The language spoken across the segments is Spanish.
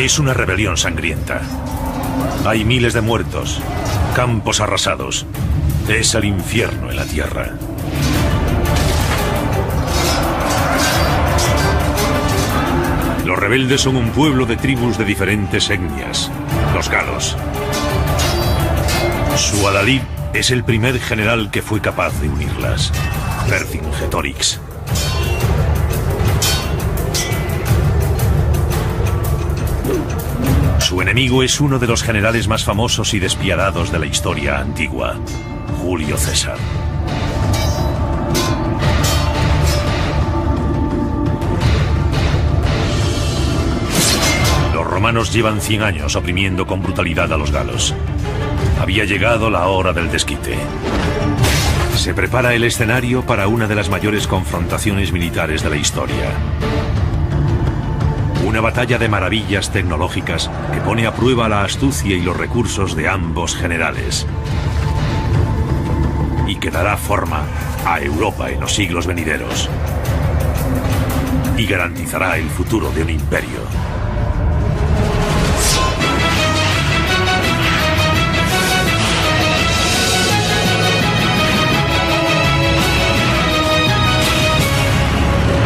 Es una rebelión sangrienta. Hay miles de muertos, campos arrasados. Es el infierno en la tierra. Los rebeldes son un pueblo de tribus de diferentes etnias, los galos. Su-Adalid es el primer general que fue capaz de unirlas, Vercingetorix. Su enemigo es uno de los generales más famosos y despiadados de la historia antigua, Julio César. Los romanos llevan 100 años oprimiendo con brutalidad a los galos. Había llegado la hora del desquite. Se prepara el escenario para una de las mayores confrontaciones militares de la historia. Una batalla de maravillas tecnológicas que pone a prueba la astucia y los recursos de ambos generales. Y que dará forma a Europa en los siglos venideros. Y garantizará el futuro de un imperio.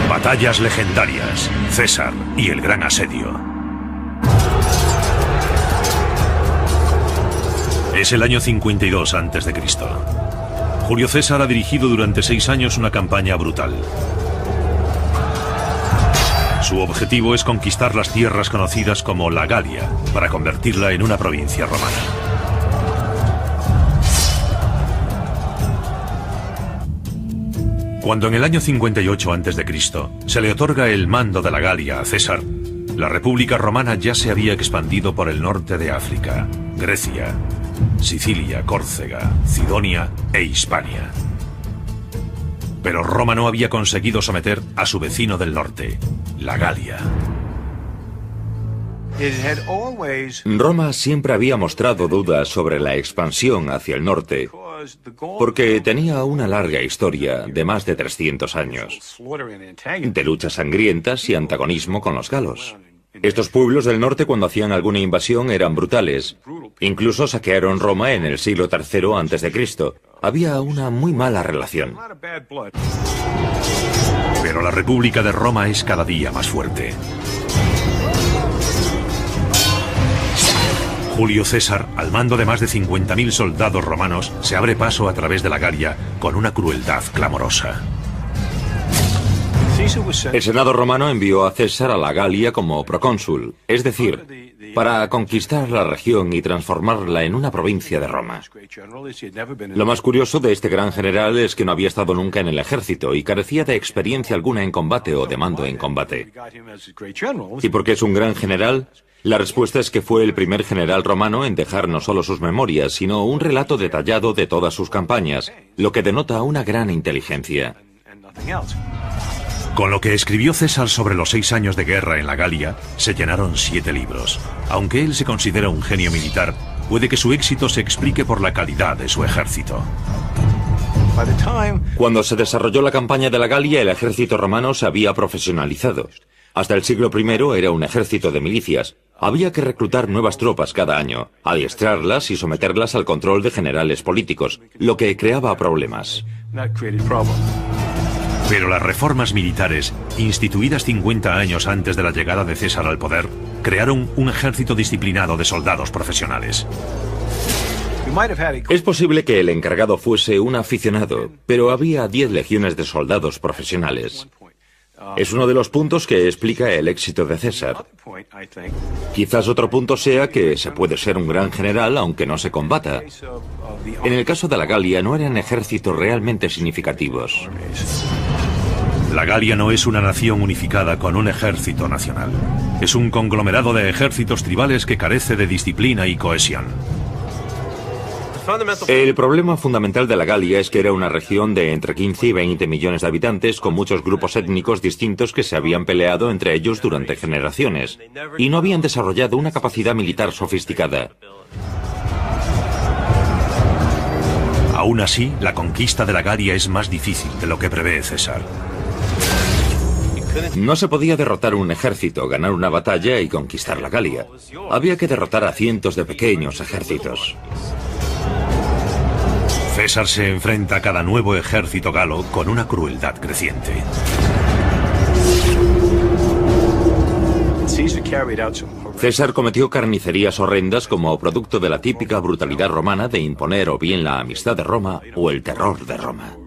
Batallas legendarias, César y el Gran Asedio. Es el año 52 a.C. Julio César ha dirigido durante 6 años una campaña brutal. Su objetivo es conquistar las tierras conocidas como la Galia, para convertirla en una provincia romana. Cuando en el año 58 a.C. se le otorga el mando de la Galia a César, la República Romana ya se había expandido por el norte de África, Grecia, Sicilia, Córcega, Cidonia e Hispania. Pero Roma no había conseguido someter a su vecino del norte, la Galia. Roma siempre había mostrado dudas sobre la expansión hacia el norte, porque tenía una larga historia de más de 300 años, de luchas sangrientas y antagonismo con los galos. Estos pueblos del norte, cuando hacían alguna invasión, eran brutales. Incluso saquearon Roma en el siglo III a.C. Había una muy mala relación. Pero la República de Roma es cada día más fuerte. Julio César, al mando de más de 50.000 soldados romanos, se abre paso a través de la Galia con una crueldad clamorosa. El Senado romano envió a César a la Galia como procónsul, es decir, para conquistar la región y transformarla en una provincia de Roma. Lo más curioso de este gran general es que no había estado nunca en el ejército y carecía de experiencia alguna en combate o de mando en combate. ¿Y por qué es un gran general? La respuesta es que fue el primer general romano en dejar no solo sus memorias, sino un relato detallado de todas sus campañas, lo que denota una gran inteligencia. Con lo que escribió César sobre los 6 años de guerra en la Galia, se llenaron 7 libros. Aunque él se considera un genio militar, puede que su éxito se explique por la calidad de su ejército. Cuando se desarrolló la campaña de la Galia, el ejército romano se había profesionalizado. Hasta el siglo I era un ejército de milicias. Había que reclutar nuevas tropas cada año, adiestrarlas y someterlas al control de generales políticos, lo que creaba problemas. Pero las reformas militares, instituidas 50 años antes de la llegada de César al poder, crearon un ejército disciplinado de soldados profesionales. Es posible que el encargado fuese un aficionado, pero había 10 legiones de soldados profesionales. Es uno de los puntos que explica el éxito de César. Quizás otro punto sea que se puede ser un gran general aunque no se combata. En el caso de la Galia no eran ejércitos realmente significativos. La Galia no es una nación unificada con un ejército nacional. Es un conglomerado de ejércitos tribales que carece de disciplina y cohesión. El problema fundamental de la Galia es que era una región de entre 15 y 20 millones de habitantes con muchos grupos étnicos distintos que se habían peleado entre ellos durante generaciones y no habían desarrollado una capacidad militar sofisticada. Aún así, la conquista de la Galia es más difícil de lo que prevé César. No se podía derrotar un ejército, ganar una batalla y conquistar la Galia. Había que derrotar a cientos de pequeños ejércitos. César se enfrenta a cada nuevo ejército galo con una crueldad creciente. César cometió carnicerías horrendas como producto de la típica brutalidad romana de imponer o bien la amistad de Roma o el terror de Roma.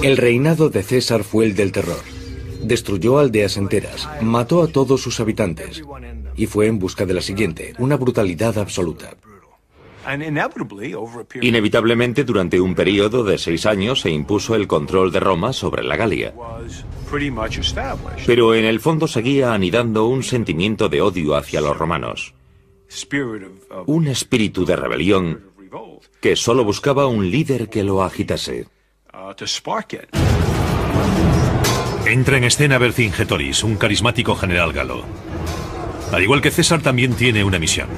El reinado de César fue el del terror. Destruyó aldeas enteras, mató a todos sus habitantes y fue en busca de la siguiente, una brutalidad absoluta. Inevitablemente, durante un periodo de 6 años se impuso el control de Roma sobre la Galia. Pero en el fondo seguía anidando un sentimiento de odio hacia los romanos. Un espíritu de rebelión que solo buscaba un líder que lo agitase. Entra en escena Vercingetorix, un carismático general galo. Al igual que César, también tiene una misión: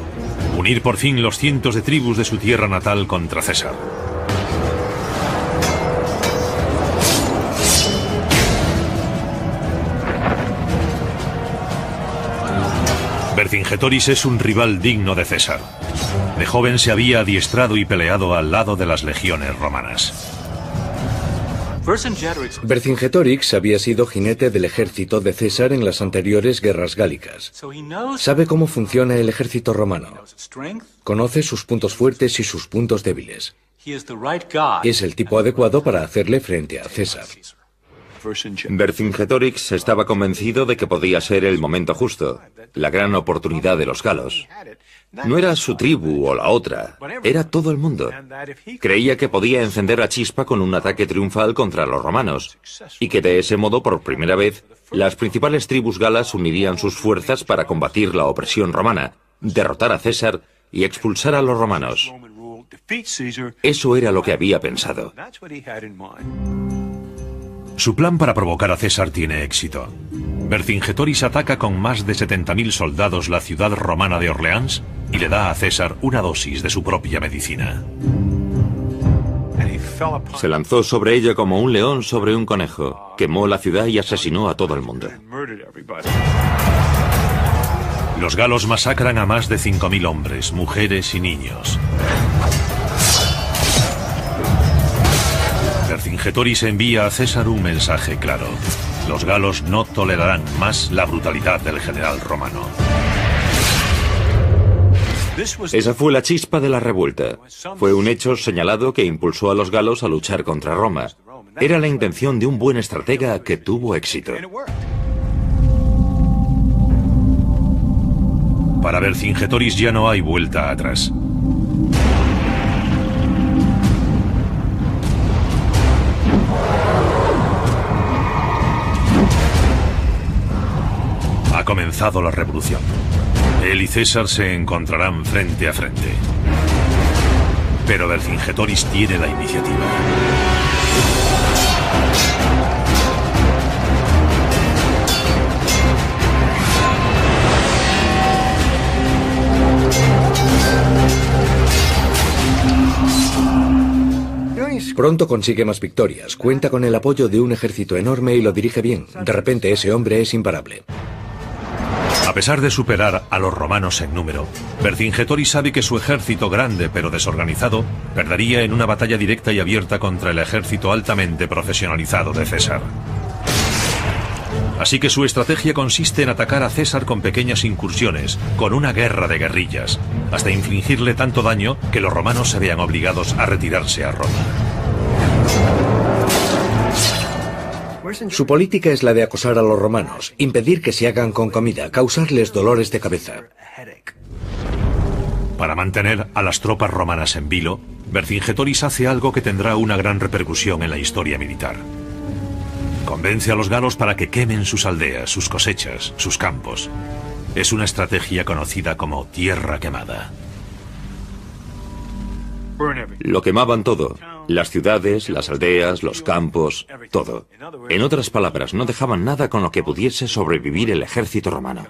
unir por fin los cientos de tribus de su tierra natal contra César. Vercingetorix es un rival digno de César. De joven se había adiestrado y peleado al lado de las legiones romanas. Vercingetorix había sido jinete del ejército de César en las anteriores guerras gálicas. Sabe cómo funciona el ejército romano. Conoce sus puntos fuertes y sus puntos débiles. Es el tipo adecuado para hacerle frente a César. Vercingetorix estaba convencido de que podía ser el momento justo, la gran oportunidad de los galos. No era su tribu o la otra, era todo el mundo. Creía que podía encender la chispa con un ataque triunfal contra los romanos, y que de ese modo, por primera vez, las principales tribus galas unirían sus fuerzas para combatir la opresión romana, derrotar a César y expulsar a los romanos. Eso era lo que había pensado. Su plan para provocar a César tiene éxito. Vercingetorix ataca con más de 70.000 soldados la ciudad romana de Orleans y le da a César una dosis de su propia medicina. Se lanzó sobre ella como un león sobre un conejo, quemó la ciudad y asesinó a todo el mundo. Los galos masacran a más de 5.000 hombres, mujeres y niños. Vercingetorix envía a César un mensaje claro: los galos no tolerarán más la brutalidad del general romano. Esa fue la chispa de la revuelta. Fue un hecho señalado que impulsó a los galos a luchar contra Roma. Era la intención de un buen estratega que tuvo éxito. Para Vercingetorix ya no hay vuelta atrás. Ha comenzado la revolución. Él y César se encontrarán frente a frente. Pero Vercingetorix tiene la iniciativa. Pronto consigue más victorias, cuenta con el apoyo de un ejército enorme y lo dirige bien. De repente ese hombre es imparable. A pesar de superar a los romanos en número, Vercingetorix sabe que su ejército, grande pero desorganizado, perdería en una batalla directa y abierta contra el ejército altamente profesionalizado de César. Así que su estrategia consiste en atacar a César con pequeñas incursiones, con una guerra de guerrillas, hasta infligirle tanto daño que los romanos se vean obligados a retirarse a Roma. Su política es la de acosar a los romanos, impedir que se hagan con comida, causarles dolores de cabeza. Para mantener a las tropas romanas en vilo, Vercingetorix hace algo que tendrá una gran repercusión en la historia militar. Convence a los galos para que quemen sus aldeas, sus cosechas, sus campos. Es una estrategia conocida como tierra quemada. Lo quemaban todo. Las ciudades, las aldeas, los campos, todo. En otras palabras, no dejaban nada con lo que pudiese sobrevivir el ejército romano.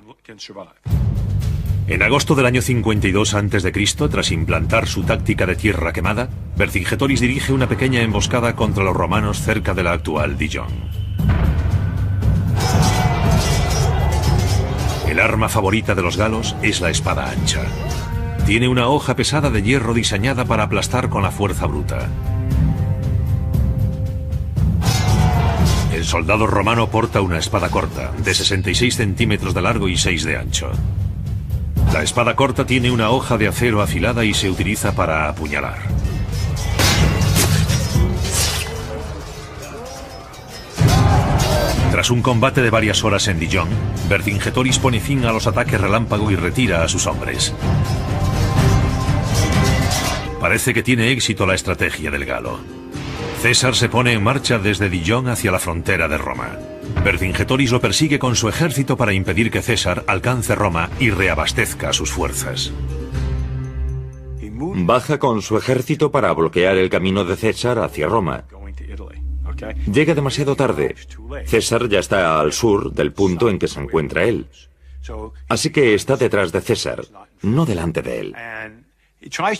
En agosto del año 52 a.C., tras implantar su táctica de tierra quemada, Vercingetorix dirige una pequeña emboscada contra los romanos cerca de la actual Dijon. El arma favorita de los galos es la espada ancha. Tiene una hoja pesada de hierro diseñada para aplastar con la fuerza bruta. El soldado romano porta una espada corta, de 66 centímetros de largo y 6 de ancho. La espada corta tiene una hoja de acero afilada y se utiliza para apuñalar. Tras un combate de varias horas en Dijon, Vercingetorix pone fin a los ataques relámpago y retira a sus hombres. Parece que tiene éxito la estrategia del galo. César se pone en marcha desde Dijon hacia la frontera de Roma. Vercingetorix lo persigue con su ejército para impedir que César alcance Roma y reabastezca sus fuerzas. Baja con su ejército para bloquear el camino de César hacia Roma. Llega demasiado tarde. César ya está al sur del punto en que se encuentra él. Así que está detrás de César, no delante de él.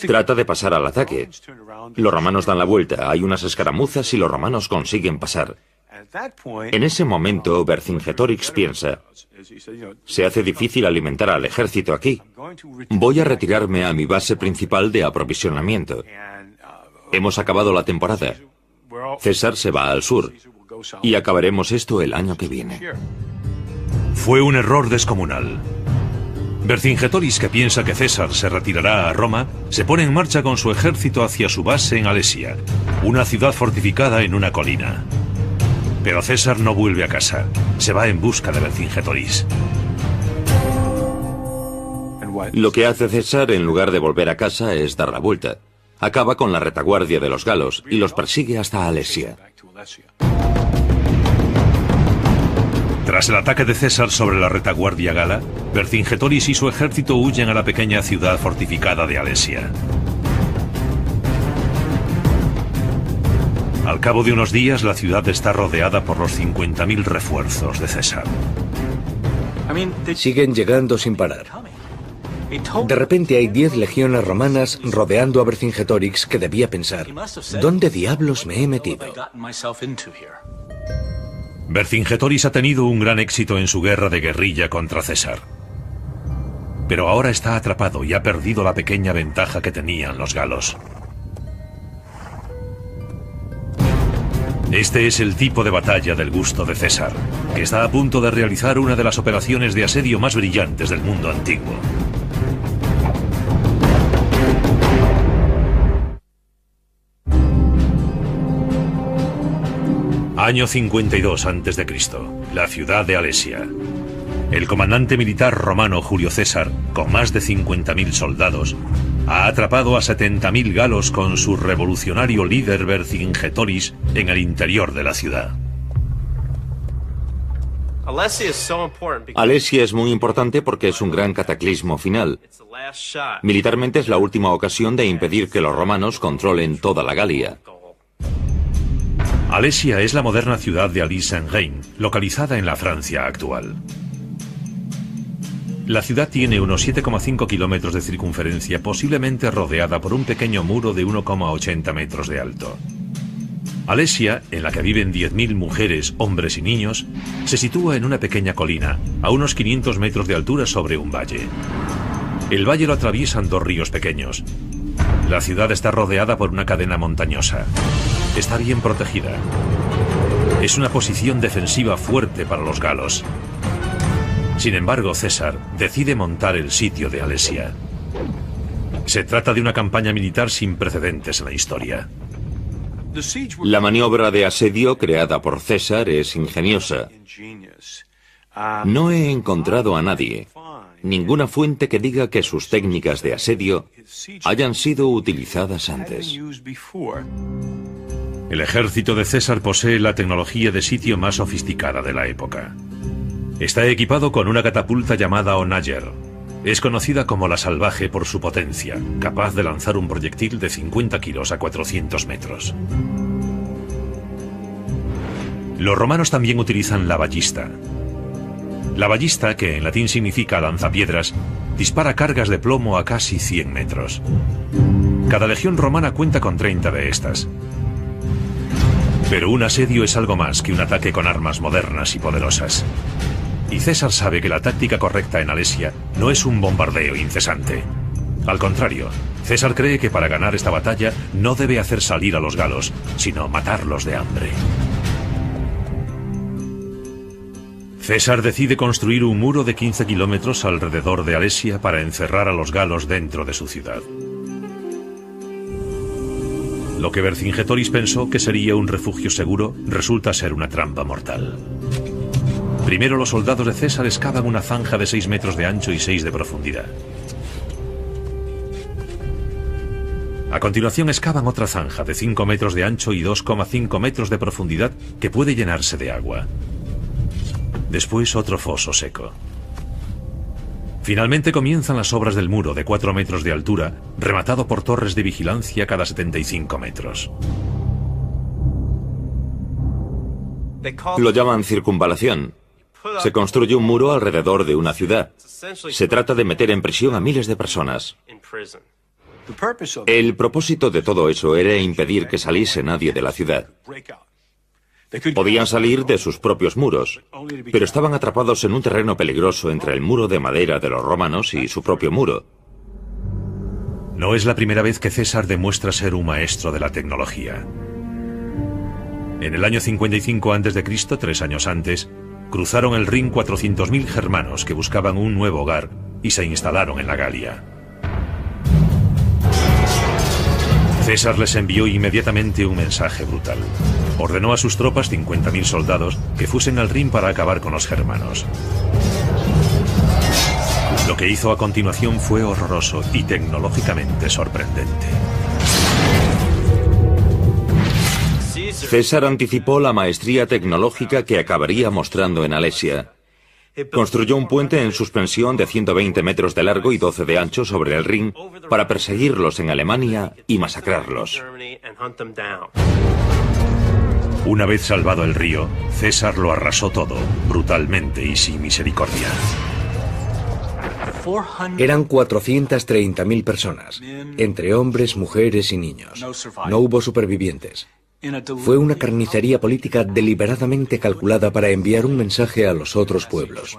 Trata de pasar al ataque. Los romanos dan la vuelta, hay unas escaramuzas y los romanos consiguen pasar. En ese momento, Vercingetorix piensa: se hace difícil alimentar al ejército aquí. Voy a retirarme a mi base principal de aprovisionamiento. Hemos acabado la temporada. César se va al sur y acabaremos esto el año que viene. Fue un error descomunal. Vercingetorix, que piensa que César se retirará a Roma, se pone en marcha con su ejército hacia su base en Alesia, una ciudad fortificada en una colina. Pero César no vuelve a casa, se va en busca de Vercingetorix. Lo que hace César, en lugar de volver a casa, es dar la vuelta. Acaba con la retaguardia de los galos y los persigue hasta Alesia. Tras el ataque de César sobre la retaguardia gala, Vercingetorix y su ejército huyen a la pequeña ciudad fortificada de Alesia. Al cabo de unos días, la ciudad está rodeada por los 50.000 refuerzos de César. Siguen llegando sin parar. De repente hay 10 legiones romanas rodeando a Vercingetorix, que debía pensar: ¿dónde diablos me he metido? Vercingetorix ha tenido un gran éxito en su guerra de guerrilla contra César. Pero ahora está atrapado y ha perdido la pequeña ventaja que tenían los galos. Este es el tipo de batalla del gusto de César, que está a punto de realizar una de las operaciones de asedio más brillantes del mundo antiguo. Año 52 a.C., la ciudad de Alesia. El comandante militar romano Julio César, con más de 50.000 soldados, ha atrapado a 70.000 galos con su revolucionario líder Vercingetorix en el interior de la ciudad. Alesia es muy importante porque es un gran cataclismo final. Militarmente es la última ocasión de impedir que los romanos controlen toda la Galia. Alesia es la moderna ciudad de Alise-en-Reine, localizada en la Francia actual. La ciudad tiene unos 7,5 kilómetros de circunferencia, posiblemente rodeada por un pequeño muro de 1,80 metros de alto. Alesia, en la que viven 10.000 mujeres, hombres y niños, se sitúa en una pequeña colina, a unos 500 metros de altura sobre un valle. El valle lo atraviesan 2 ríos pequeños. La ciudad está rodeada por una cadena montañosa. Está bien protegida. Es una posición defensiva fuerte para los galos. Sin embargo, César decide montar el sitio de Alesia. Se trata de una campaña militar sin precedentes en la historia. La maniobra de asedio creada por César es ingeniosa. No he encontrado a nadie, ninguna fuente que diga que sus técnicas de asedio hayan sido utilizadas antes. El ejército de César posee la tecnología de sitio más sofisticada de la época. Está equipado con una catapulta llamada Onager. Es conocida como la Salvaje por su potencia, capaz de lanzar un proyectil de 50 kilos a 400 metros. Los romanos también utilizan la ballista. La ballista, que en latín significa lanzapiedras, dispara cargas de plomo a casi 100 metros. Cada legión romana cuenta con 30 de estas. Pero un asedio es algo más que un ataque con armas modernas y poderosas. Y César sabe que la táctica correcta en Alesia no es un bombardeo incesante. Al contrario, César cree que para ganar esta batalla no debe hacer salir a los galos, sino matarlos de hambre. César decide construir un muro de 15 kilómetros alrededor de Alesia para encerrar a los galos dentro de su ciudad. Lo que Vercingetoris pensó que sería un refugio seguro resulta ser una trampa mortal. Primero los soldados de César excavan una zanja de 6 metros de ancho y 6 de profundidad. A continuación excavan otra zanja de 5 metros de ancho y 2,5 metros de profundidad que puede llenarse de agua. Después otro foso seco. Finalmente comienzan las obras del muro de 4 metros de altura, rematado por torres de vigilancia cada 75 metros. Lo llaman circunvalación. Se construye un muro alrededor de una ciudad. Se trata de meter en prisión a miles de personas. El propósito de todo eso era impedir que saliese nadie de la ciudad. Podían salir de sus propios muros, pero estaban atrapados en un terreno peligroso entre el muro de madera de los romanos y su propio muro. No es la primera vez que César demuestra ser un maestro de la tecnología. En el año 55 a.C., 3 años antes, cruzaron el Rin 400.000 germanos que buscaban un nuevo hogar y se instalaron en la Galia. César les envió inmediatamente un mensaje brutal. Ordenó a sus tropas, 50.000 soldados, que fuesen al Rin para acabar con los germanos. Lo que hizo a continuación fue horroroso y tecnológicamente sorprendente. César anticipó la maestría tecnológica que acabaría mostrando en Alesia. Construyó un puente en suspensión de 120 metros de largo y 12 de ancho sobre el Rin para perseguirlos en Alemania y masacrarlos. Una vez salvado el río, César lo arrasó todo, brutalmente y sin misericordia. Eran 430.000 personas, entre hombres, mujeres y niños. No hubo supervivientes. Fue una carnicería política deliberadamente calculada para enviar un mensaje a los otros pueblos.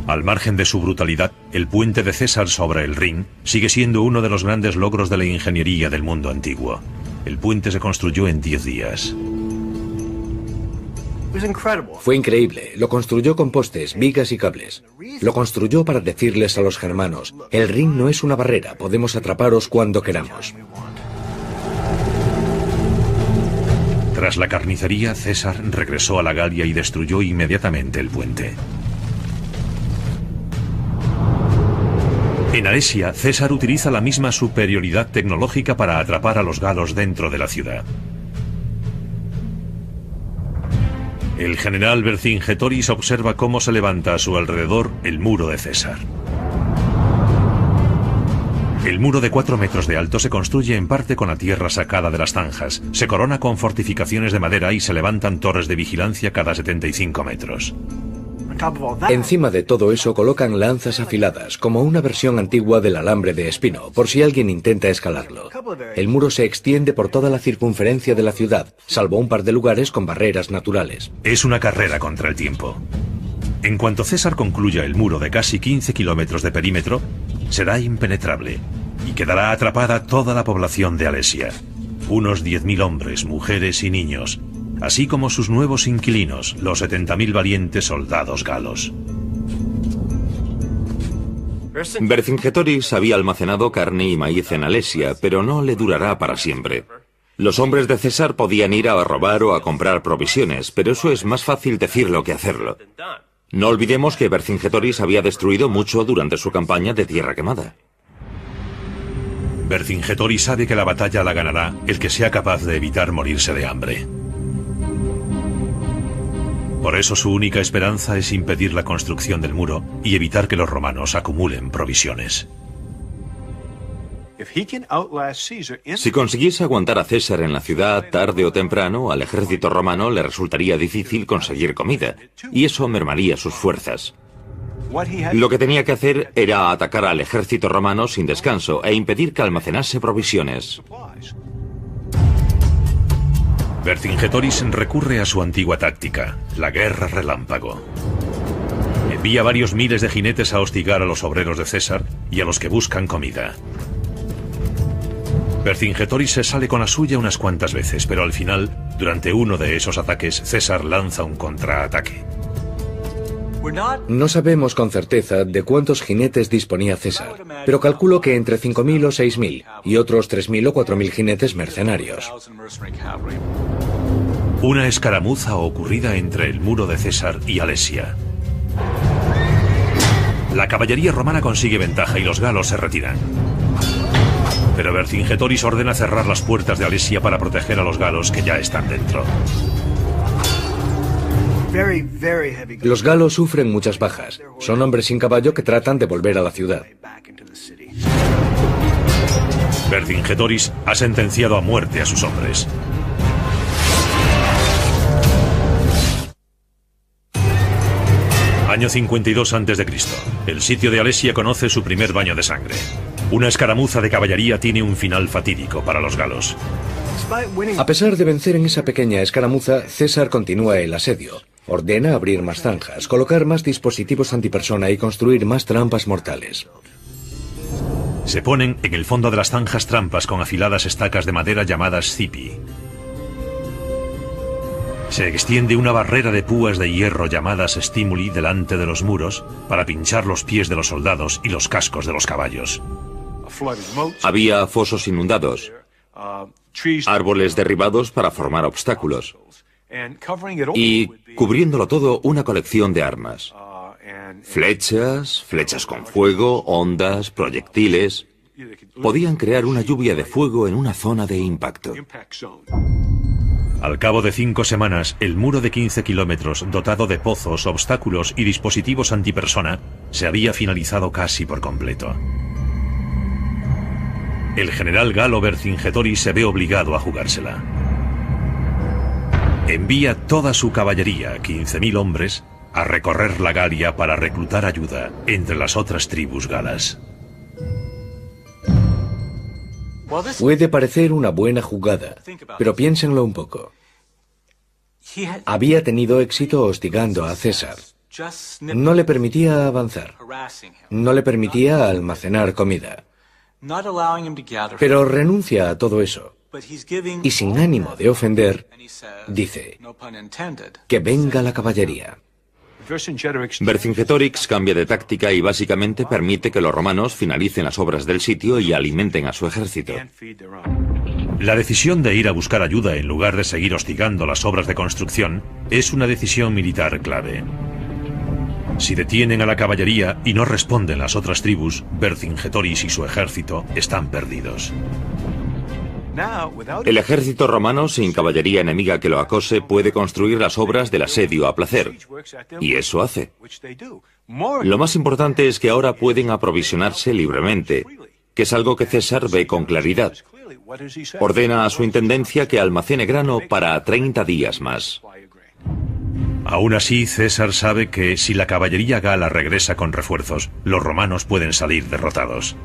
Al margen de su brutalidad, el puente de César sobre el Rin sigue siendo uno de los grandes logros de la ingeniería del mundo antiguo. El puente se construyó en 10 días. Fue increíble. Lo construyó con postes, vigas y cables. Lo construyó para decirles a los germanos: el Rin no es una barrera, podemos atraparos cuando queramos. Tras la carnicería, César regresó a la Galia y destruyó inmediatamente el puente. En Alesia, César utiliza la misma superioridad tecnológica para atrapar a los galos dentro de la ciudad. El general Vercingetoris observa cómo se levanta a su alrededor el muro de César. El muro de 4 metros de alto se construye en parte con la tierra sacada de las zanjas, se corona con fortificaciones de madera y se levantan torres de vigilancia cada 75 metros. Encima de todo eso colocan lanzas afiladas, como una versión antigua del alambre de espino, por si alguien intenta escalarlo. El muro se extiende por toda la circunferencia de la ciudad, salvo un par de lugares con barreras naturales. Es una carrera contra el tiempo. En cuanto César concluya el muro de casi 15 kilómetros de perímetro, será impenetrable y quedará atrapada toda la población de Alesia. Unos 10.000 hombres, mujeres y niños, así como sus nuevos inquilinos, los 70.000 valientes soldados galos. Vercingetoris había almacenado carne y maíz en Alesia, pero no le durará para siempre. Los hombres de César podían ir a robar o a comprar provisiones, pero eso es más fácil decirlo que hacerlo. No olvidemos que Vercingetoris había destruido mucho durante su campaña de Tierra Quemada. Vercingetoris sabe que la batalla la ganará el que sea capaz de evitar morirse de hambre. Por eso su única esperanza es impedir la construcción del muro y evitar que los romanos acumulen provisiones. Si consiguiese aguantar a César en la ciudad, tarde o temprano, al ejército romano le resultaría difícil conseguir comida, y eso mermaría sus fuerzas. Lo que tenía que hacer era atacar al ejército romano sin descanso e impedir que almacenase provisiones. Vercingetorix recurre a su antigua táctica, la guerra relámpago. Envía varios miles de jinetes a hostigar a los obreros de César y a los que buscan comida. Vercingetorix se sale con la suya unas cuantas veces, pero al final, durante uno de esos ataques, César lanza un contraataque. No sabemos con certeza de cuántos jinetes disponía César, pero calculo que entre 5.000 o 6.000 y otros 3.000 o 4.000 jinetes mercenarios. Una escaramuza ocurrida entre el muro de César y Alesia. La caballería romana consigue ventaja y los galos se retiran. Pero Vercingetorix ordena cerrar las puertas de Alesia para proteger a los galos que ya están dentro. Los galos sufren muchas bajas. Son hombres sin caballo que tratan de volver a la ciudad. Vercingetorix ha sentenciado a muerte a sus hombres. Año 52 a.C. El sitio de Alesia conoce su primer baño de sangre. Una escaramuza de caballería tiene un final fatídico para los galos. A pesar de vencer en esa pequeña escaramuza, César continúa el asedio. Ordena abrir más zanjas, colocar más dispositivos antipersona y construir más trampas mortales. Se ponen en el fondo de las zanjas trampas con afiladas estacas de madera llamadas cipi. Se extiende una barrera de púas de hierro llamadas stimuli delante de los muros para pinchar los pies de los soldados y los cascos de los caballos. Había fosos inundados, árboles derribados para formar obstáculos y, cubriéndolo todo, una colección de armas. Flechas, flechas con fuego, ondas, proyectiles. Podían crear una lluvia de fuego en una zona de impacto. Al cabo de 5 semanas, el muro de 15 kilómetros, dotado de pozos, obstáculos y dispositivos antipersona, se había finalizado casi por completo. El general galo Vercingetorix se ve obligado a jugársela. Envía toda su caballería, 15.000 hombres, a recorrer la Galia para reclutar ayuda entre las otras tribus galas. Puede parecer una buena jugada, pero piénsenlo un poco. Había tenido éxito hostigando a César. No le permitía avanzar. No le permitía almacenar comida. Pero renuncia a todo eso. Y sin ánimo de ofender, dice, que venga la caballería. Vercingetorix cambia de táctica y básicamente permite que los romanos finalicen las obras del sitio y alimenten a su ejército. La decisión de ir a buscar ayuda en lugar de seguir hostigando las obras de construcción es una decisión militar clave. Si detienen a la caballería y no responden las otras tribus, Vercingetorix y su ejército están perdidos. El ejército romano, sin caballería enemiga que lo acose, puede construir las obras del asedio a placer. Y eso hace. Lo más importante es que ahora pueden aprovisionarse libremente, que es algo que César ve con claridad. Ordena a su intendencia que almacene grano para 30 días más. Aún así, César sabe que si la caballería gala regresa con refuerzos, los romanos pueden salir derrotados.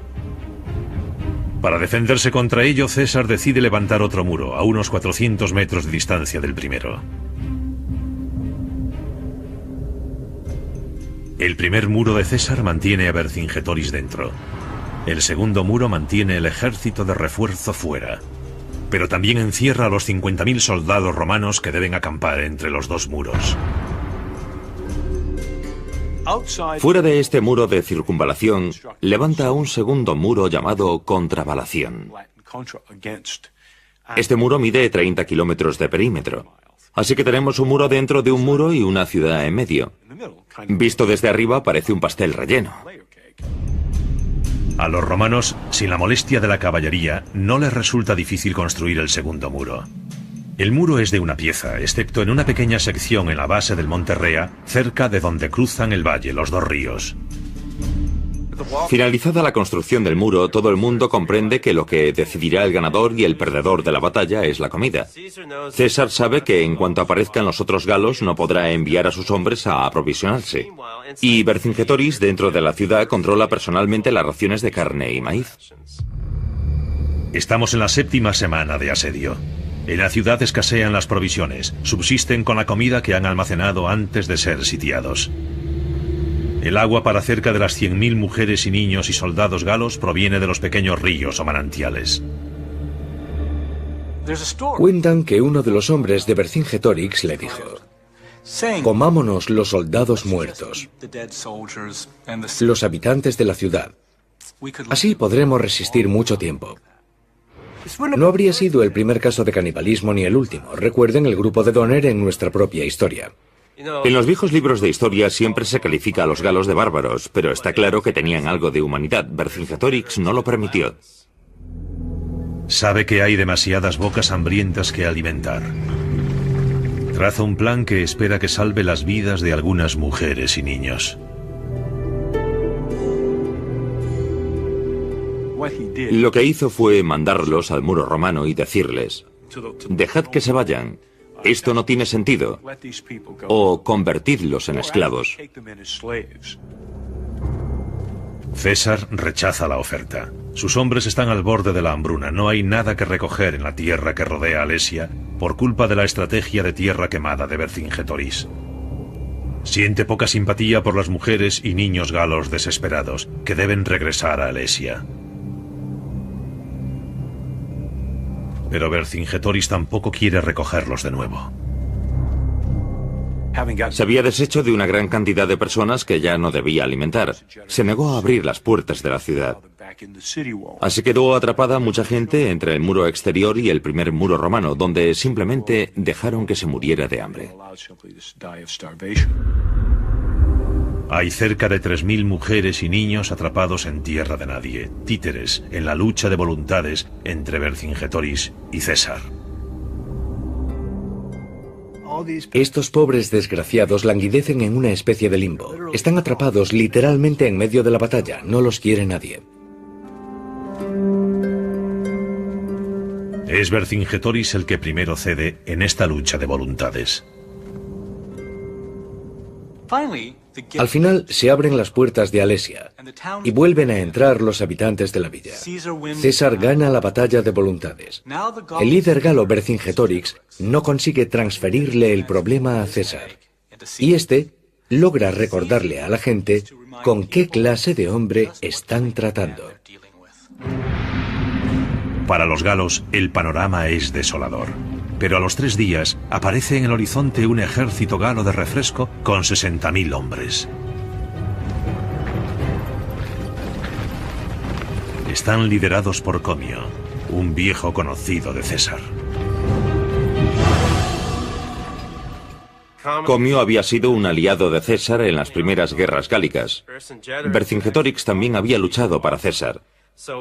Para defenderse contra ello, César decide levantar otro muro, a unos 400 metros de distancia del primero. El primer muro de César mantiene a Vercingetorix dentro. El segundo muro mantiene el ejército de refuerzo fuera. Pero también encierra a los 50.000 soldados romanos que deben acampar entre los dos muros. Fuera de este muro de circunvalación, levanta un segundo muro llamado contravalación. Este muro mide 30 kilómetros de perímetro. Así que tenemos un muro dentro de un muro y una ciudad en medio. Visto desde arriba parece un pastel relleno. A los romanos, sin la molestia de la caballería, no les resulta difícil construir el segundo muro. El muro es de una pieza, excepto en una pequeña sección en la base del monte Rea, cerca de donde cruzan el valle los dos ríos. Finalizada la construcción del muro, todo el mundo comprende que lo que decidirá el ganador y el perdedor de la batalla es la comida. César sabe que en cuanto aparezcan los otros galos no podrá enviar a sus hombres a aprovisionarse. Y Vercingetorix, dentro de la ciudad, controla personalmente las raciones de carne y maíz. Estamos en la 7ª semana de asedio. En la ciudad escasean las provisiones, subsisten con la comida que han almacenado antes de ser sitiados. El agua para cerca de las 100.000 mujeres y niños y soldados galos proviene de los pequeños ríos o manantiales. Cuentan que uno de los hombres de Vercingetorix le dijo: comámonos los soldados muertos, los habitantes de la ciudad. Así podremos resistir mucho tiempo. No habría sido el primer caso de canibalismo ni el último. Recuerden el grupo de Donner en nuestra propia historia. En los viejos libros de historia siempre se califica a los galos de bárbaros, pero está claro que tenían algo de humanidad. Vercingetorix no lo permitió. Sabe que hay demasiadas bocas hambrientas que alimentar. Traza un plan que espera que salve las vidas de algunas mujeres y niños. Lo que hizo fue mandarlos al muro romano y decirles: dejad que se vayan, esto no tiene sentido, o convertidlos en esclavos. César rechaza la oferta. Sus hombres están al borde de la hambruna. No hay nada que recoger en la tierra que rodea Alesia por culpa de la estrategia de tierra quemada de Vercingetorix. Siente poca simpatía por las mujeres y niños galos desesperados que deben regresar a Alesia. Pero Vercingetorix tampoco quiere recogerlos de nuevo. Se había deshecho de una gran cantidad de personas que ya no debía alimentar. Se negó a abrir las puertas de la ciudad. Así quedó atrapada mucha gente entre el muro exterior y el primer muro romano, donde simplemente dejaron que se muriera de hambre. Hay cerca de 3.000 mujeres y niños atrapados en tierra de nadie, títeres en la lucha de voluntades entre Vercingetorix y César. Estos pobres desgraciados languidecen en una especie de limbo. Están atrapados literalmente en medio de la batalla. No los quiere nadie. Es Vercingetorix el que primero cede en esta lucha de voluntades. Al final se abren las puertas de Alesia y vuelven a entrar los habitantes de la villa. César gana la batalla de voluntades. El líder galo Vercingetorix no consigue transferirle el problema a César, y este logra recordarle a la gente con qué clase de hombre están tratando. Para los galos, el panorama es desolador. Pero a los 3 días aparece en el horizonte un ejército galo de refresco con 60.000 hombres. Están liderados por Comio, un viejo conocido de César. Comio había sido un aliado de César en las primeras guerras gálicas. Vercingetorix también había luchado para César.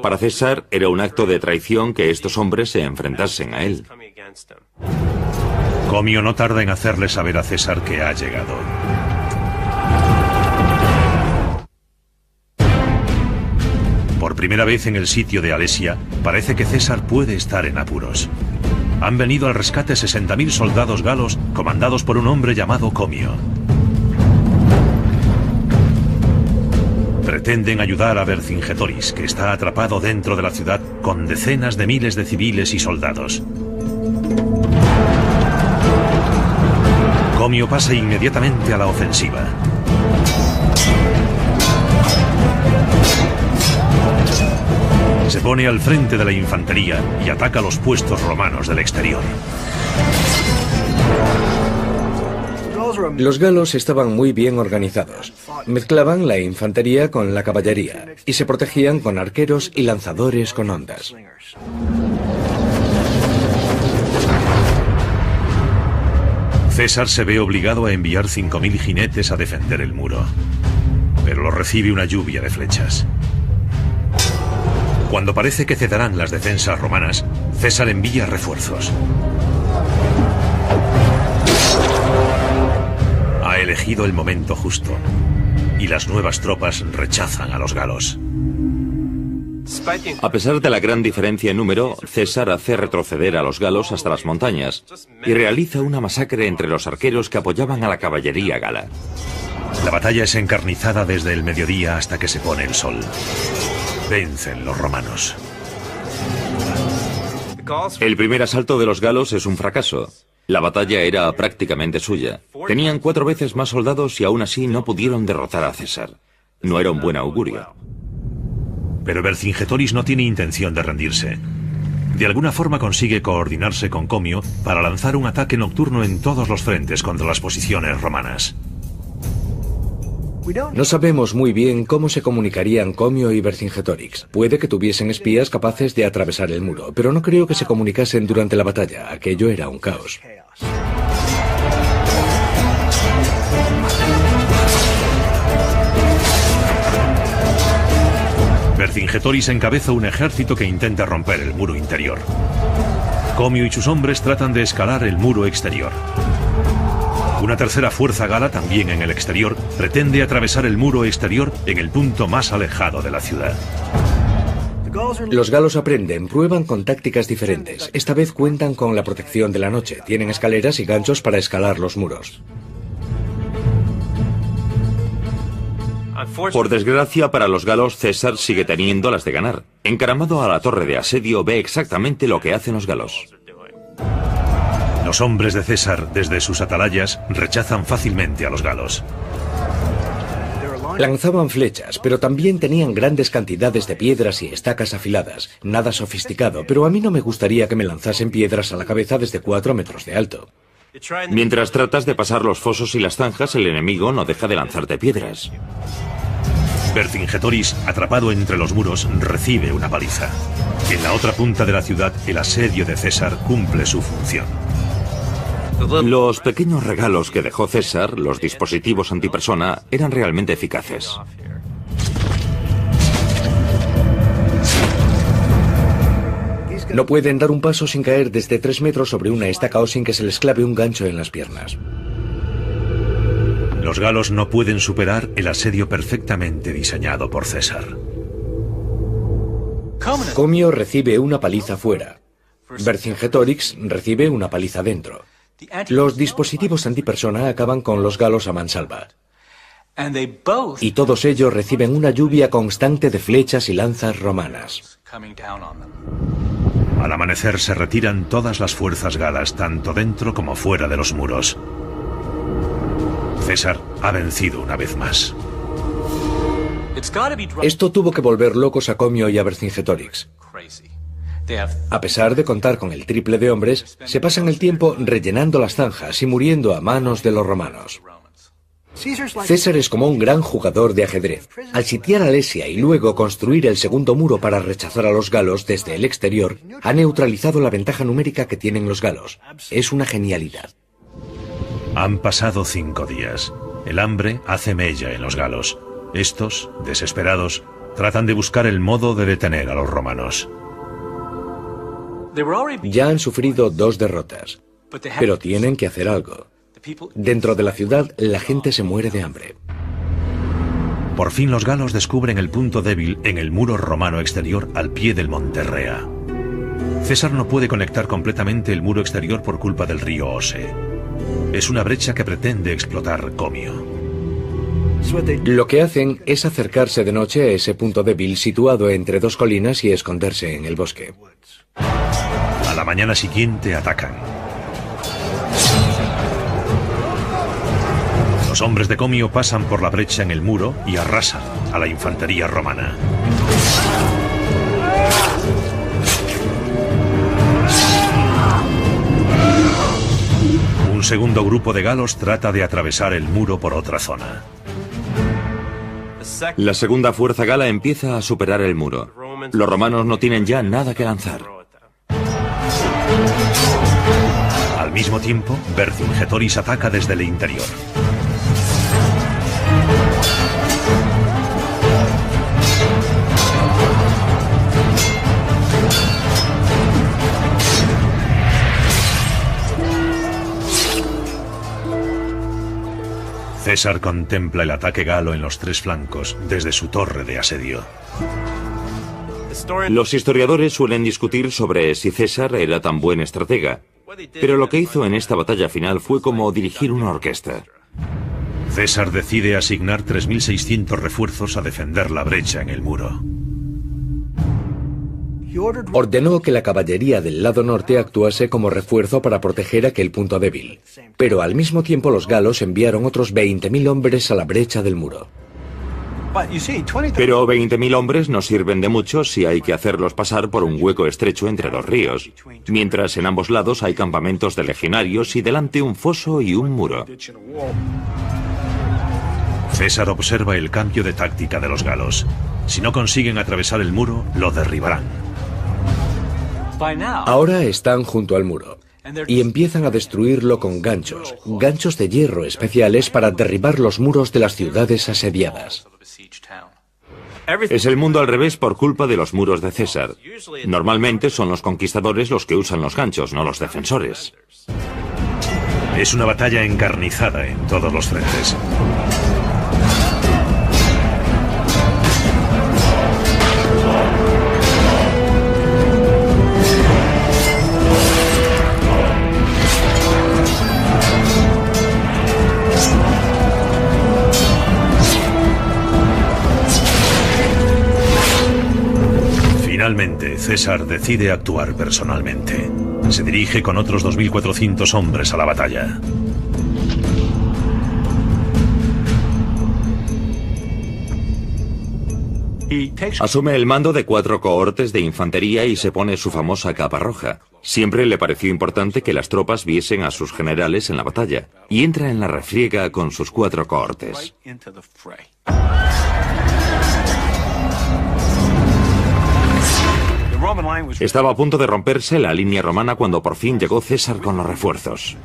Para César era un acto de traición que estos hombres se enfrentasen a él. Comio no tarda en hacerle saber a César que ha llegado. Por primera vez en el sitio de Alesia, parece que César puede estar en apuros. Han venido al rescate 60.000 soldados galos comandados por un hombre llamado Comio. Pretenden ayudar a Vercingetorix, que está atrapado dentro de la ciudad con decenas de miles de civiles y soldados. Comio pasa inmediatamente a la ofensiva. Se pone al frente de la infantería y ataca los puestos romanos del exterior. Los galos estaban muy bien organizados. Mezclaban la infantería con la caballería y se protegían con arqueros y lanzadores con ondas. César se ve obligado a enviar 5.000 jinetes a defender el muro, pero lo recibe una lluvia de flechas. Cuando parece que cederán las defensas romanas, César envía refuerzos. Ha elegido el momento justo. y las nuevas tropas rechazan a los galos. A pesar de la gran diferencia en número, César hace retroceder a los galos hasta las montañas y realiza una masacre entre los arqueros que apoyaban a la caballería gala. La batalla es encarnizada desde el mediodía hasta que se pone el sol. Vencen los romanos. El primer asalto de los galos es un fracaso. La batalla era prácticamente suya. Tenían 4 veces más soldados y aún así no pudieron derrotar a César. No era un buen augurio. Pero Vercingetorix no tiene intención de rendirse. De alguna forma consigue coordinarse con Comio para lanzar un ataque nocturno en todos los frentes contra las posiciones romanas. No sabemos muy bien cómo se comunicarían Comio y Vercingetorix. Puede que tuviesen espías capaces de atravesar el muro, pero no creo que se comunicasen durante la batalla. Aquello era un caos. Vercingetorix encabeza un ejército que intenta romper el muro interior. Comio y sus hombres tratan de escalar el muro exterior. Una tercera fuerza gala, también en el exterior, pretende atravesar el muro exterior en el punto más alejado de la ciudad. Los galos aprenden, prueban con tácticas diferentes. Esta vez cuentan con la protección de la noche. Tienen escaleras y ganchos para escalar los muros. Por desgracia para los galos, César sigue teniendo las de ganar. Encaramado a la torre de asedio, ve exactamente lo que hacen los galos. Los hombres de César, desde sus atalayas, rechazan fácilmente a los galos. Lanzaban flechas, pero también tenían grandes cantidades de piedras y estacas afiladas. Nada sofisticado, pero a mí no me gustaría que me lanzasen piedras a la cabeza desde 4 metros de alto. Mientras tratas de pasar los fosos y las zanjas, el enemigo no deja de lanzarte piedras. Vercingetorix, atrapado entre los muros, recibe una paliza. En la otra punta de la ciudad, el asedio de César cumple su función. Los pequeños regalos que dejó César, los dispositivos antipersona, eran realmente eficaces. No pueden dar un paso sin caer desde 3 metros sobre una estaca o sin que se les clave un gancho en las piernas. Los galos no pueden superar el asedio perfectamente diseñado por César. Comio recibe una paliza fuera. Vercingetorix recibe una paliza dentro. Los dispositivos antipersona acaban con los galos a mansalva. Y todos ellos reciben una lluvia constante de flechas y lanzas romanas. Al amanecer se retiran todas las fuerzas galas, tanto dentro como fuera de los muros. César ha vencido una vez más. Esto tuvo que volver locos a Comio y a Vercingetorix. A pesar de contar con el triple de hombres, se pasan el tiempo rellenando las zanjas y muriendo a manos de los romanos. César es como un gran jugador de ajedrez. Al sitiar Alesia y luego construir el segundo muro para rechazar a los galos desde el exterior, ha neutralizado la ventaja numérica que tienen los galos. Es una genialidad. Han pasado 5 días. El hambre hace mella en los galos. Estos, desesperados, tratan de buscar el modo de detener a los romanos. Ya han sufrido 2 derrotas, pero tienen que hacer algo. Dentro de la ciudad, la gente se muere de hambre. Por fin los galos descubren el punto débil en el muro romano exterior al pie del monte Rea. César no puede conectar completamente el muro exterior por culpa del río Ose. Es una brecha que pretende explotar Comio. Lo que hacen es acercarse de noche a ese punto débil situado entre 2 colinas y esconderse en el bosque. A la mañana siguiente atacan. Los hombres de Comio pasan por la brecha en el muro y arrasan a la infantería romana. Un segundo grupo de galos trata de atravesar el muro por otra zona. La segunda fuerza gala empieza a superar el muro. Los romanos no tienen ya nada que lanzar. Al mismo tiempo, Vercingetorix ataca desde el interior. César contempla el ataque galo en los tres flancos desde su torre de asedio. Los historiadores suelen discutir sobre si César era tan buen estratega, pero lo que hizo en esta batalla final fue como dirigir una orquesta. César decide asignar 3.600 refuerzos a defender la brecha en el muro. Ordenó que la caballería del lado norte actuase como refuerzo para proteger aquel punto débil, pero al mismo tiempo los galos enviaron otros 20.000 hombres a la brecha del muro. Pero 20.000 hombres no sirven de mucho si hay que hacerlos pasar por un hueco estrecho entre dos ríos, mientras en ambos lados hay campamentos de legionarios y delante un foso y un muro. César observa el cambio de táctica de los galos. Si no consiguen atravesar el muro, lo derribarán. Ahora están junto al muro y empiezan a destruirlo con ganchos de hierro especiales para derribar los muros de las ciudades asediadas. Es el mundo al revés por culpa de los muros de César. Normalmente son los conquistadores los que usan los ganchos, no los defensores. Es una batalla encarnizada en todos los frentes. Finalmente, César decide actuar personalmente. Se dirige con otros 2.400 hombres a la batalla. Asume el mando de 4 cohortes de infantería y se pone su famosa capa roja. Siempre le pareció importante que las tropas viesen a sus generales en la batalla, y entra en la refriega con sus 4 cohortes. Estaba a punto de romperse la línea romana cuando por fin llegó César con los refuerzos.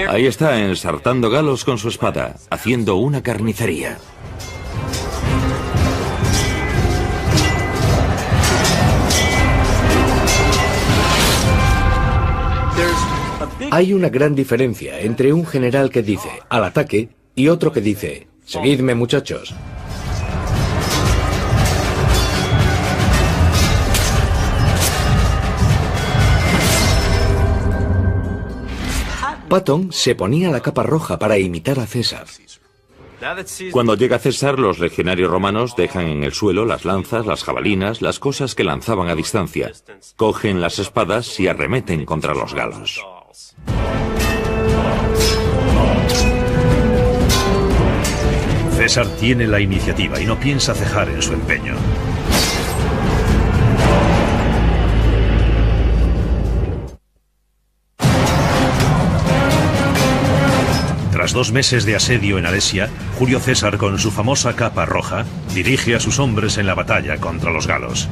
Ahí está, ensartando galos con su espada, haciendo una carnicería. Hay una gran diferencia entre un general que dice «al ataque» y otro que dice «seguidme, muchachos». Patton se ponía la capa roja para imitar a César. Cuando llega César, los legionarios romanos dejan en el suelo las lanzas, las jabalinas, las cosas que lanzaban a distancia. Cogen las espadas y arremeten contra los galos. César tiene la iniciativa y no piensa cejar en su empeño. Tras 2 meses de asedio en Alesia, Julio César, con su famosa capa roja, dirige a sus hombres en la batalla contra los galos.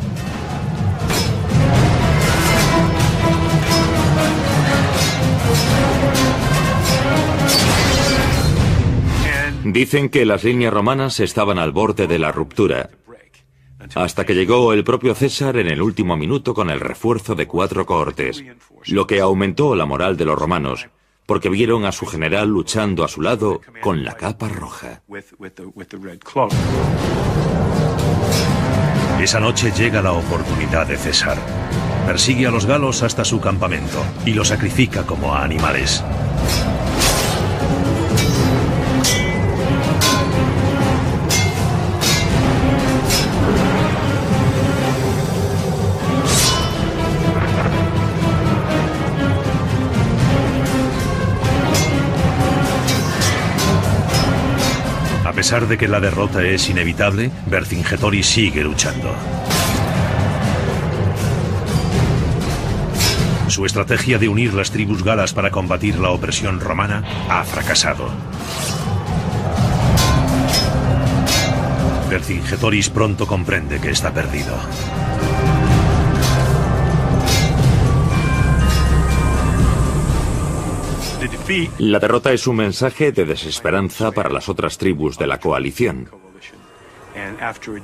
Dicen que las líneas romanas estaban al borde de la ruptura, hasta que llegó el propio César en el último minuto con el refuerzo de 4 cohortes, lo que aumentó la moral de los romanos, porque vieron a su general luchando a su lado con la capa roja. Esa noche llega la oportunidad de César. Persigue a los galos hasta su campamento y los sacrifica como a animales. A pesar de que la derrota es inevitable, Vercingetorix sigue luchando. Su estrategia de unir las tribus galas para combatir la opresión romana ha fracasado. Vercingetorix pronto comprende que está perdido. La derrota es un mensaje de desesperanza para las otras tribus de la coalición.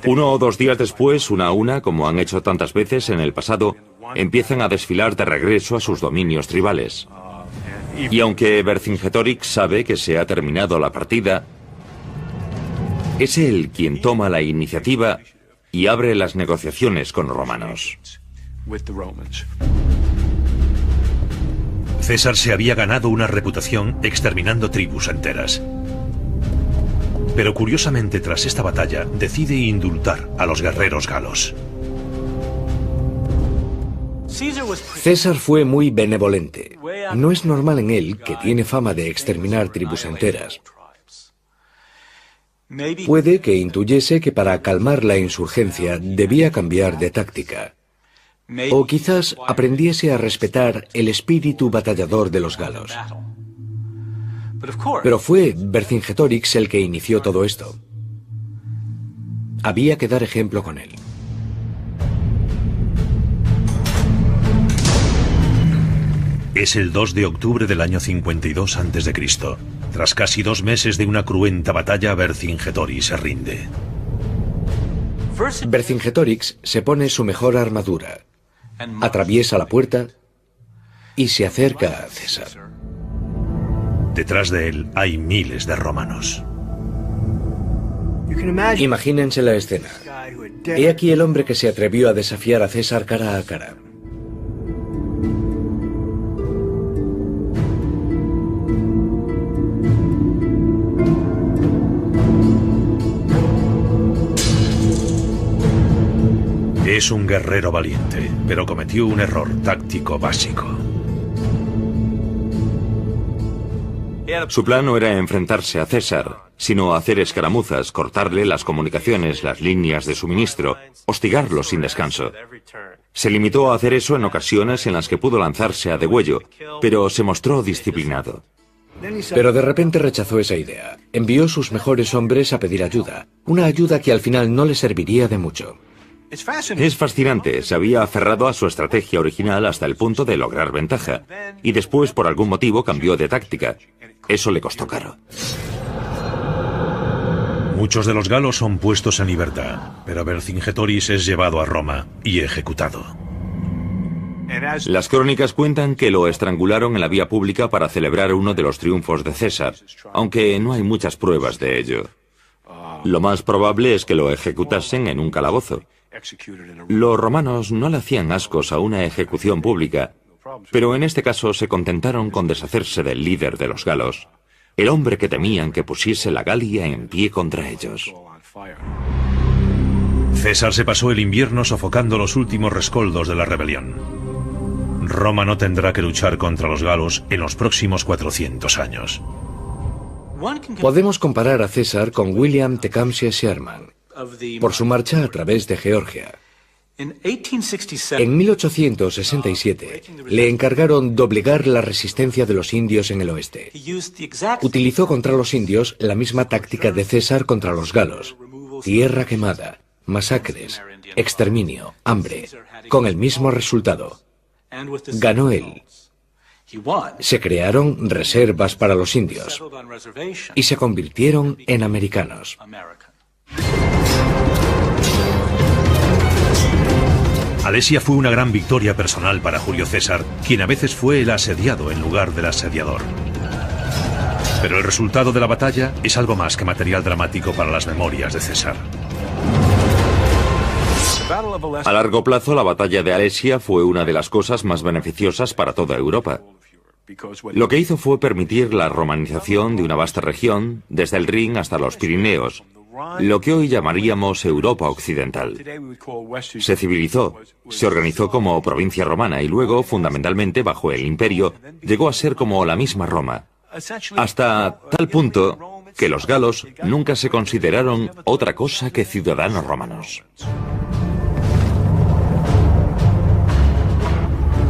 1 o 2 días después, una a una, como han hecho tantas veces en el pasado, empiezan a desfilar de regreso a sus dominios tribales. Y aunque Vercingetorix sabe que se ha terminado la partida, es él quien toma la iniciativa y abre las negociaciones con los romanos. César se había ganado una reputación exterminando tribus enteras. Pero curiosamente, tras esta batalla, decide indultar a los guerreros galos. César fue muy benevolente. No es normal en él, que tiene fama de exterminar tribus enteras. Puede que intuyese que para calmar la insurgencia debía cambiar de táctica. O quizás aprendiese a respetar el espíritu batallador de los galos. Pero fue Vercingetorix el que inició todo esto. Había que dar ejemplo con él. Es el 2 de octubre del año 52 a.C. Tras casi 2 meses de una cruenta batalla, Vercingetorix se rinde. Vercingetorix se pone su mejor armadura, atraviesa la puerta y se acerca a César. Detrás de él hay miles de romanos. Imagínense la escena. He aquí el hombre que se atrevió a desafiar a César cara a cara. Es un guerrero valiente, pero cometió un error táctico básico. Su plan no era enfrentarse a César, sino hacer escaramuzas, cortarle las comunicaciones, las líneas de suministro, hostigarlo sin descanso. Se limitó a hacer eso en ocasiones en las que pudo lanzarse a degüello, pero se mostró disciplinado. Pero de repente rechazó esa idea. Envió sus mejores hombres a pedir ayuda, una ayuda que al final no le serviría de mucho. Es fascinante, se había aferrado a su estrategia original hasta el punto de lograr ventaja, y después por algún motivo cambió de táctica. Eso le costó caro. Muchos de los galos son puestos en libertad, pero Vercingetorix es llevado a Roma y ejecutado. Las crónicas cuentan que lo estrangularon en la vía pública para celebrar uno de los triunfos de César, aunque no hay muchas pruebas de ello. Lo más probable es que lo ejecutasen en un calabozo. Los romanos no le hacían ascos a una ejecución pública, pero en este caso se contentaron con deshacerse del líder de los galos, el hombre que temían que pusiese la Galia en pie contra ellos. César se pasó el invierno sofocando los últimos rescoldos de la rebelión. Roma no tendrá que luchar contra los galos en los próximos 400 años. Podemos comparar a César con William Tecumseh Sherman, por su marcha a través de Georgia. En 1867 le encargaron doblegar la resistencia de los indios en el oeste. Utilizó contra los indios la misma táctica de César contra los galos: tierra quemada, masacres, exterminio, hambre, con el mismo resultado. Ganó él. Se crearon reservas para los indios y se convirtieron en americanos. Alesia fue una gran victoria personal para Julio César, quien a veces fue el asediado en lugar del asediador. Pero el resultado de la batalla es algo más que material dramático para las memorias de César. A largo plazo, la batalla de Alesia fue una de las cosas más beneficiosas para toda Europa. Lo que hizo fue permitir la romanización de una vasta región, desde el Rin hasta los Pirineos, lo que hoy llamaríamos Europa Occidental. Se civilizó, se organizó como provincia romana y luego, fundamentalmente bajo el imperio, llegó a ser como la misma Roma, hasta tal punto que los galos nunca se consideraron otra cosa que ciudadanos romanos.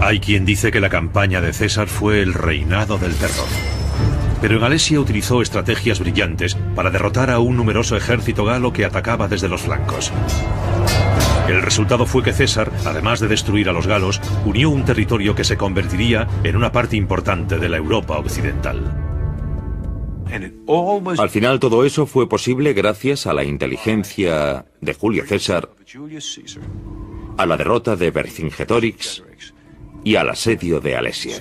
Hay quien dice que la campaña de César fue el reinado del terror. Pero en Alesia utilizó estrategias brillantes para derrotar a un numeroso ejército galo que atacaba desde los flancos. El resultado fue que César, además de destruir a los galos, unió un territorio que se convertiría en una parte importante de la Europa occidental. Al final todo eso fue posible gracias a la inteligencia de Julio César a la derrota de Vercingetorix y al asedio de Alesia.